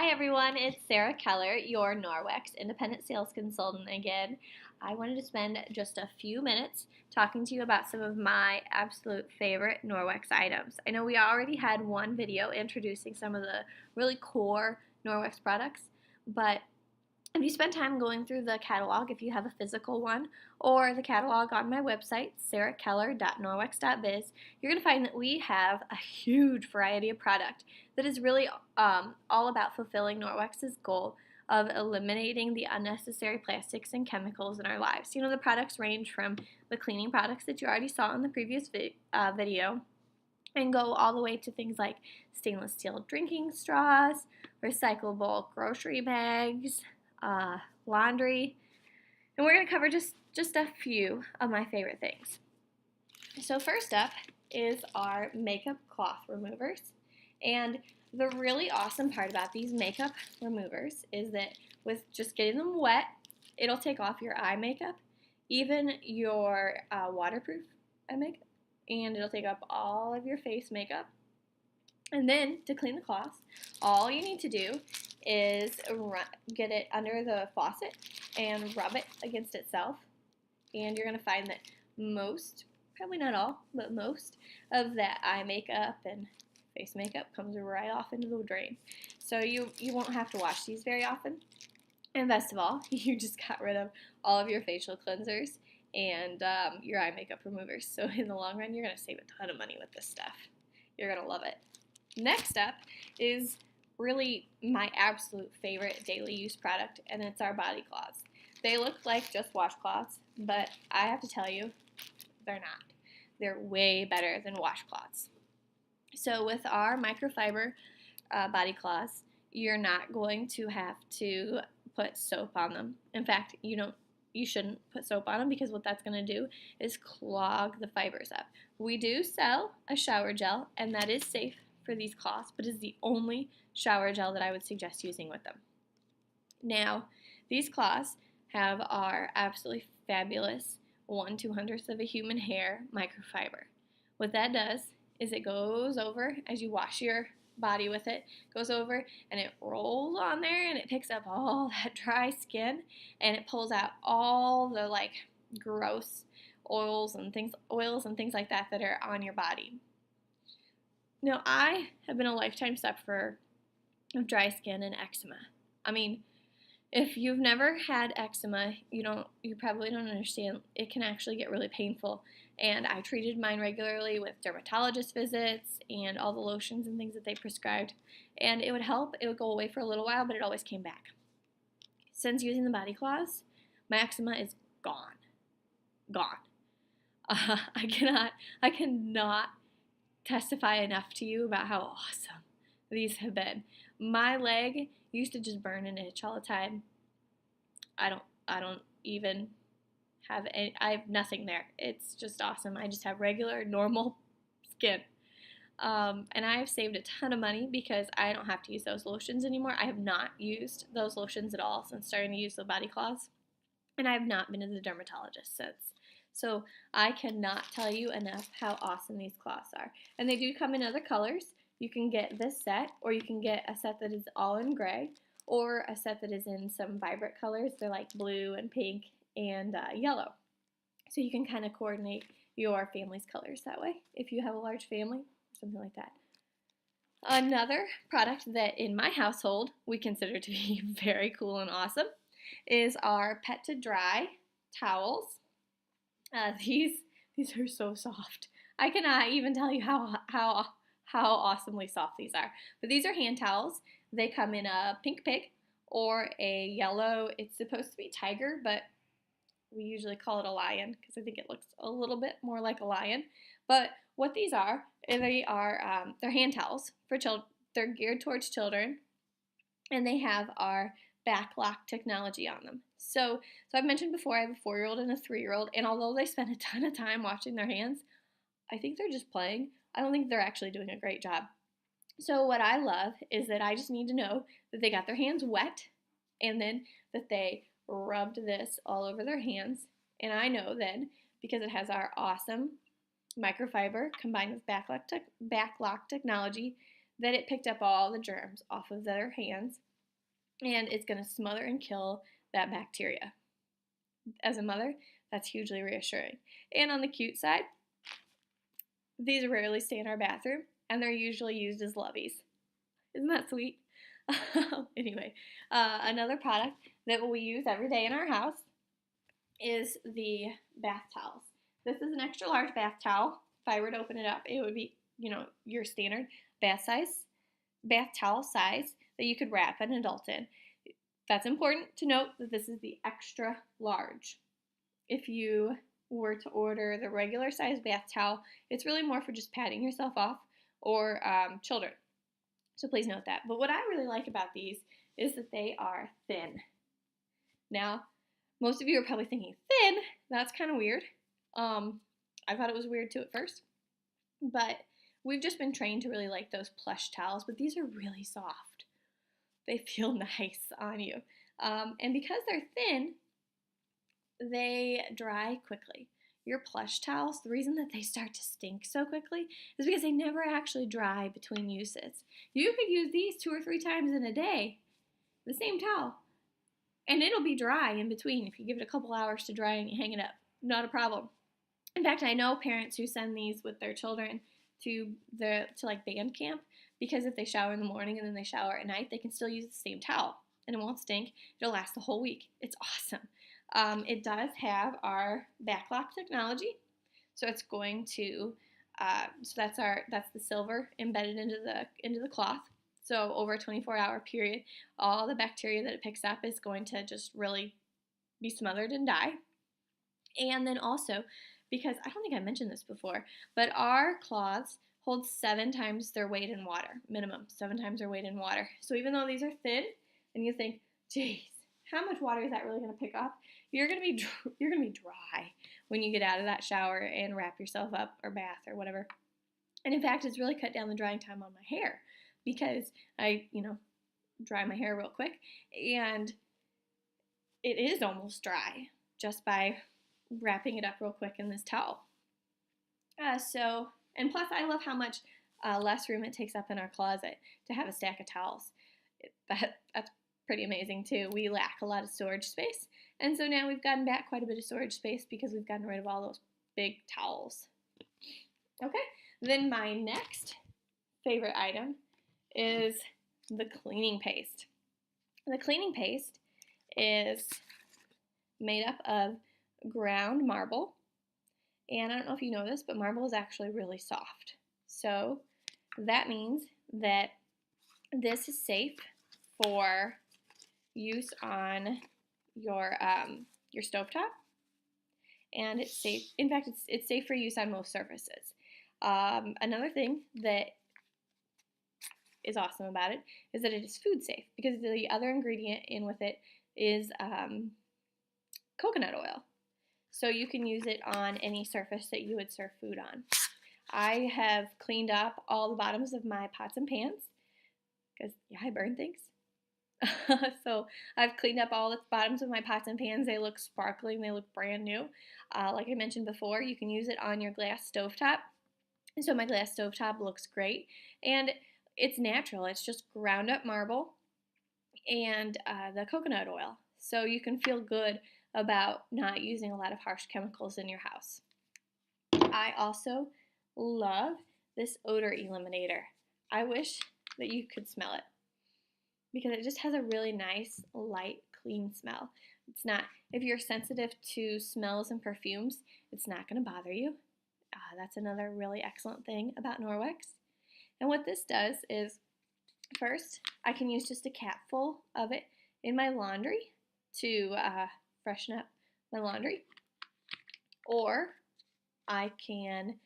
Hi everyone, it's Sarah Keller, your Norwex independent sales consultant again. I wanted to spend just a few minutes talking to you about some of my absolute favorite Norwex items. I know we already had one video introducing some of the really core Norwex products, but if you spend time going through the catalog, if you have a physical one, or the catalog on my website, sarahkeller.norwex.biz, you're going to find that we have a huge variety of product that is really all about fulfilling Norwex's goal of eliminating the unnecessary plastics and chemicals in our lives. You know, the products range from the cleaning products that you already saw in the previous video and go all the way to things like stainless steel drinking straws, recyclable grocery bags, laundry, and we're going to cover just a few of my favorite things. So first up is our makeup cloth removers, and the really awesome part about these makeup removers is that with just getting them wet, it'll take off your eye makeup, even your waterproof eye makeup, and it'll take up all of your face makeup. And then to clean the cloths, all you need to do is get it under the faucet and rub it against itself. And you're going to find that most, probably not all, but most of that eye makeup and face makeup comes right off into the drain. So you won't have to wash these very often. And best of all, you just got rid of all of your facial cleansers and your eye makeup removers. So in the long run, you're going to save a ton of money with this stuff. You're going to love it. Next up is really my absolute favorite daily use product, and it's our body cloths. They look like just washcloths, but I have to tell you, they're not. They're way better than washcloths. So with our microfiber body cloths, you're not going to have to put soap on them. In fact, you shouldn't put soap on them because what that's going to do is clog the fibers up. We do sell a shower gel, and that is safe for these cloths, but is the only shower gel that I would suggest using with them. Now, these cloths have our absolutely fabulous 1/200th of a human hair microfiber. What that does is it goes over, as you wash your body with it, goes over and it rolls on there and it picks up all that dry skin and it pulls out all the gross oils and things like that that are on your body. Now, I have been a lifetime sufferer of dry skin and eczema. I mean, if you've never had eczema, you probably don't understand. It can actually get really painful, and I treated mine regularly with dermatologist visits and all the lotions and things that they prescribed, and it would help. It would go away for a little while, but it always came back. Since using the body cloths, my eczema is gone. I cannot testify enough to you about how awesome these have been. My leg used to just burn and itch all the time. I don't even have any, I have nothing there. It's just awesome. I just have regular, normal skin. And I have saved a ton of money because I don't have to use those lotions anymore. I have not used those lotions at all since starting to use the body cloths. And I have not been to the dermatologist since. So I cannot tell you enough how awesome these cloths are. And they do come in other colors. You can get this set, or you can get a set that is all in gray, or a set that is in some vibrant colors. They're like blue and pink and yellow. So you can kind of coordinate your family's colors that way if you have a large family, something like that. Another product that in my household we consider to be very cool and awesome is our Pet to Dry towels. These are so soft. I cannot even tell you how awesomely soft these are. But these are hand towels. They come in a pink pig or a yellow. It's supposed to be tiger, but we usually call it a lion because I think it looks a little bit more like a lion. But what these are, they're hand towels for children. They're geared towards children, and they have our back lock technology on them. So I've mentioned before I have a 4-year-old and a 3-year-old, and although they spend a ton of time washing their hands, I think they're just playing. I don't think they're actually doing a great job. So what I love is that I just need to know that they got their hands wet and then that they rubbed this all over their hands. And I know then, because it has our awesome microfiber combined with back lock technology, that it picked up all the germs off of their hands and it's going to smother and kill that bacteria. As a mother, that's hugely reassuring. And on the cute side, these rarely stay in our bathroom, and they're usually used as loveys. Isn't that sweet? Anyway, another product that we use every day in our house is the bath towels. This is an extra large bath towel. If I were to open it up, it would be, your standard bath towel size that you could wrap an adult in. That's important to note that this is the extra large. If you were to order the regular size bath towel, it's really more for just patting yourself off or children. So please note that. But what I really like about these is that they are thin. Now, most of you are probably thinking, thin? That's kind of weird. I thought it was weird too at first. But we've just been trained to really like those plush towels, but these are really soft. They feel nice on you. And because they're thin, they dry quickly. Your plush towels, the reason that they start to stink so quickly is because they never actually dry between uses. You could use these 2 or 3 times in a day, the same towel, and it'll be dry in between if you give it a couple hours to dry and you hang it up. Not a problem. In fact, I know parents who send these with their children to like band camp, because if they shower in the morning and then they shower at night, they can still use the same towel and it won't stink. It'll last the whole week. It's awesome. It does have our backlock technology, so it's going to so that's the silver embedded into the cloth. So over a 24-hour period, all the bacteria that it picks up is going to just really be smothered and die. And then also, because I don't think I mentioned this before, but our cloths hold 7 times their weight in water, minimum 7 times their weight in water. So even though these are thin, and you think, geez, how much water is that really going to pick up? You're going to be dry when you get out of that shower and wrap yourself up or bath or whatever. And in fact, it's really cut down the drying time on my hair because I, dry my hair real quick, and it is almost dry just by wrapping it up real quick in this towel. And plus I love how much less room it takes up in our closet to have a stack of towels. That's pretty amazing too. We lack a lot of storage space, and so now we've gotten back quite a bit of storage space because we've gotten rid of all those big towels. Okay, then my next favorite item is the cleaning paste. The cleaning paste is made up of ground marble, and I don't know if you know this, but marble is actually really soft. So that means that this is safe for use on your stovetop, and it's safe. In fact, it's safe for use on most surfaces. Another thing that is awesome about it is that it is food safe, because the other ingredient in with it is coconut oil. So you can use it on any surface that you would serve food on. I have cleaned up all the bottoms of my pots and pans because, I burn things. So I've cleaned up all the bottoms of my pots and pans. They look sparkling. They look brand new. Like I mentioned before, you can use it on your glass stovetop. And so my glass stovetop looks great. And it's natural. It's just ground up marble and the coconut oil. So you can feel good about not using a lot of harsh chemicals in your house. I also love this odor eliminator. I wish that you could smell it, because it just has a really nice, light, clean smell. It's not, if you're sensitive to smells and perfumes, it's not going to bother you. That's another really excellent thing about Norwex. And what this does is, first, I can use just a capful of it in my laundry to freshen up my laundry. Or I can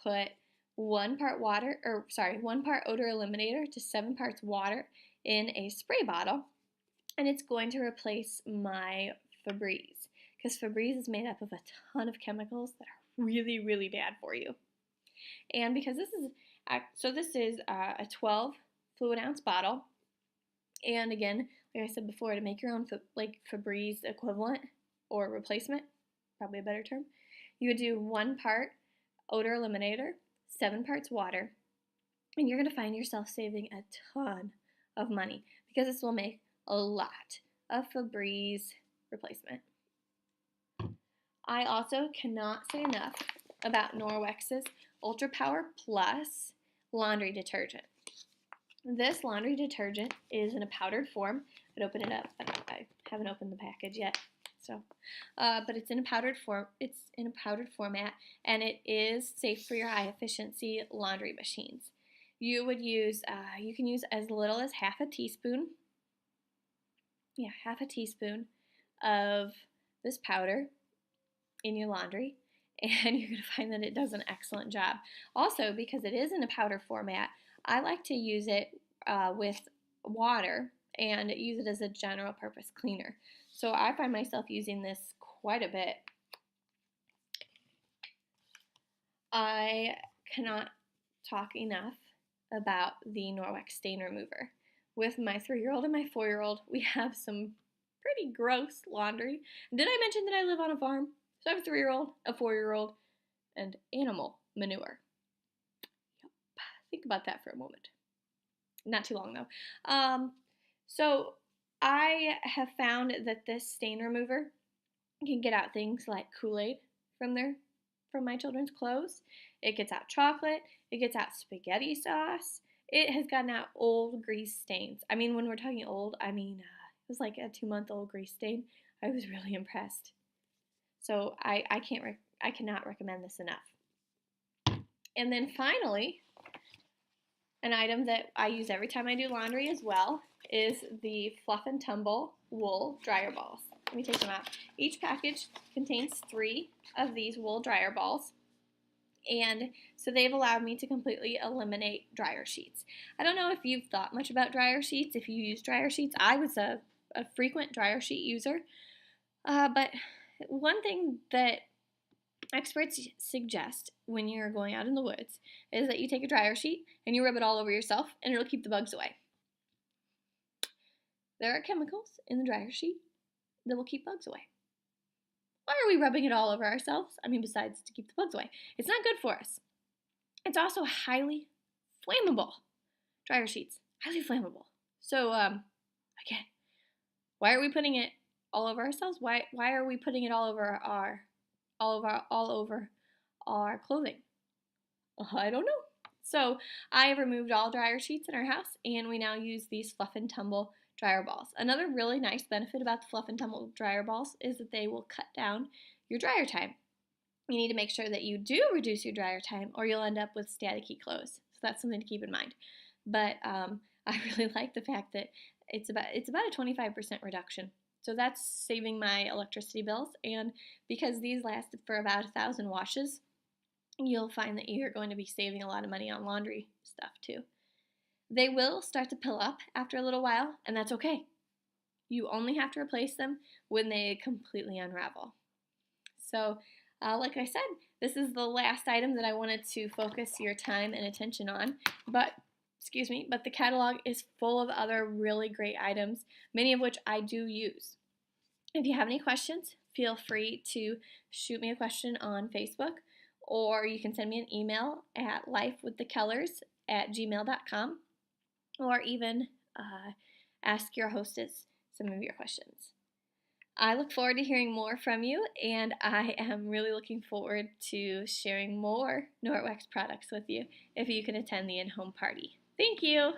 put 1 part odor eliminator to 7 parts water in a spray bottle, and it's going to replace my Febreze, because Febreze is made up of a ton of chemicals that are really, really bad for you. And because this is a 12 fluid ounce bottle, and again, like I said before, to make your own Febreze equivalent or replacement, probably a better term, you would do 1 part odor eliminator, 7 parts water, and you're going to find yourself saving a ton of money, because this will make a lot of Febreze replacement. I also cannot say enough about Norwex's Ultra Power Plus laundry detergent. This laundry detergent is in a powdered form. I'd open it up, but I haven't opened the package yet. But it's in a powdered form. It's in a powdered format, and it is safe for your high efficiency laundry machines. You would use, you can use as little as half a teaspoon. Yeah, half a teaspoon of this powder in your laundry, and you're going to find that it does an excellent job. Also, because it is in a powder format, I like to use it with water and use it as a general purpose cleaner. So I find myself using this quite a bit. I cannot talk enough about the Norwex stain remover. With my 3-year-old and my 4-year-old, we have some pretty gross laundry. Did I mention that I live on a farm? So I have a 3-year-old, a 4-year-old, and animal manure. Yep. Think about that for a moment. Not too long though. So I have found that this stain remover can get out things like Kool-Aid from my children's clothes. It gets out chocolate. It gets out spaghetti sauce. It has gotten out old grease stains. I mean, when we're talking old, I mean, it was like a 2-month-old grease stain. I was really impressed. So I cannot recommend this enough. And then finally, an item that I use every time I do laundry as well is the Fluff and Tumble wool dryer balls. Let me take them out. Each package contains 3 of these wool dryer balls. And so they've allowed me to completely eliminate dryer sheets. I don't know if you've thought much about dryer sheets, if you use dryer sheets. I was a frequent dryer sheet user. But one thing that experts suggest when you're going out in the woods is that you take a dryer sheet and you rub it all over yourself, and it'll keep the bugs away. There are chemicals in the dryer sheet that will keep bugs away. Why are we rubbing it all over ourselves? I mean, besides to keep the bugs away. It's not good for us. It's also highly flammable. Dryer sheets, highly flammable. So, again, why are we putting it all over ourselves? Why are we putting it all over our clothing? I don't know. So I have removed all dryer sheets in our house, and we now use these Fluff and Tumble dryer balls. Another really nice benefit about the Fluff and Tumble dryer balls is that they will cut down your dryer time. You need to make sure that you do reduce your dryer time, or you'll end up with staticky clothes. So that's something to keep in mind. But I really like the fact that it's about a 25% reduction. So that's saving my electricity bills, and because these last for about 1,000 washes, you'll find that you're going to be saving a lot of money on laundry stuff too. They will start to pill up after a little while, and that's okay. You only have to replace them when they completely unravel. So, like I said, this is the last item that I wanted to focus your time and attention on, but the catalog is full of other really great items, many of which I do use. If you have any questions, feel free to shoot me a question on Facebook, or you can send me an email at lifewiththekellers@gmail.com, or even ask your hostess some of your questions. I look forward to hearing more from you, and I am really looking forward to sharing more Norwex products with you if you can attend the in-home party. Thank you!